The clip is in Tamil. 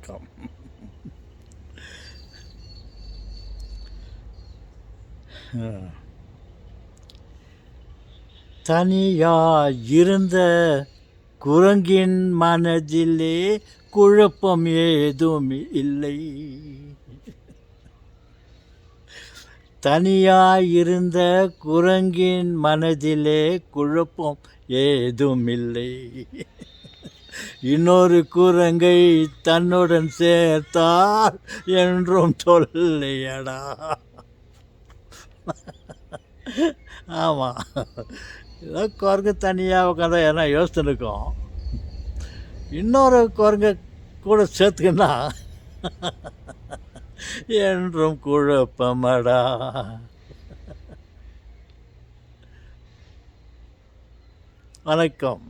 வணக்கம். தனியாயிருந்த குரங்கின் மனதிலே குழப்பம் ஏதும் இல்லை. தனியாயிருந்த குரங்கின் மனதிலே குழப்பம் ஏதுமில்லை. இன்னொரு குரங்கை தன்னுடன் சேர்த்தால் என்றும் தொல்லையடா. ஆமாம், ஏதோ குரங்கு தனியாக உட்காந்தா எதனா யோசிச்சுன்னு இருக்கோம். இன்னொரு குரங்கை கூட சேர்த்துக்கின்னா என்றும் குழப்பமடா. வணக்கம்.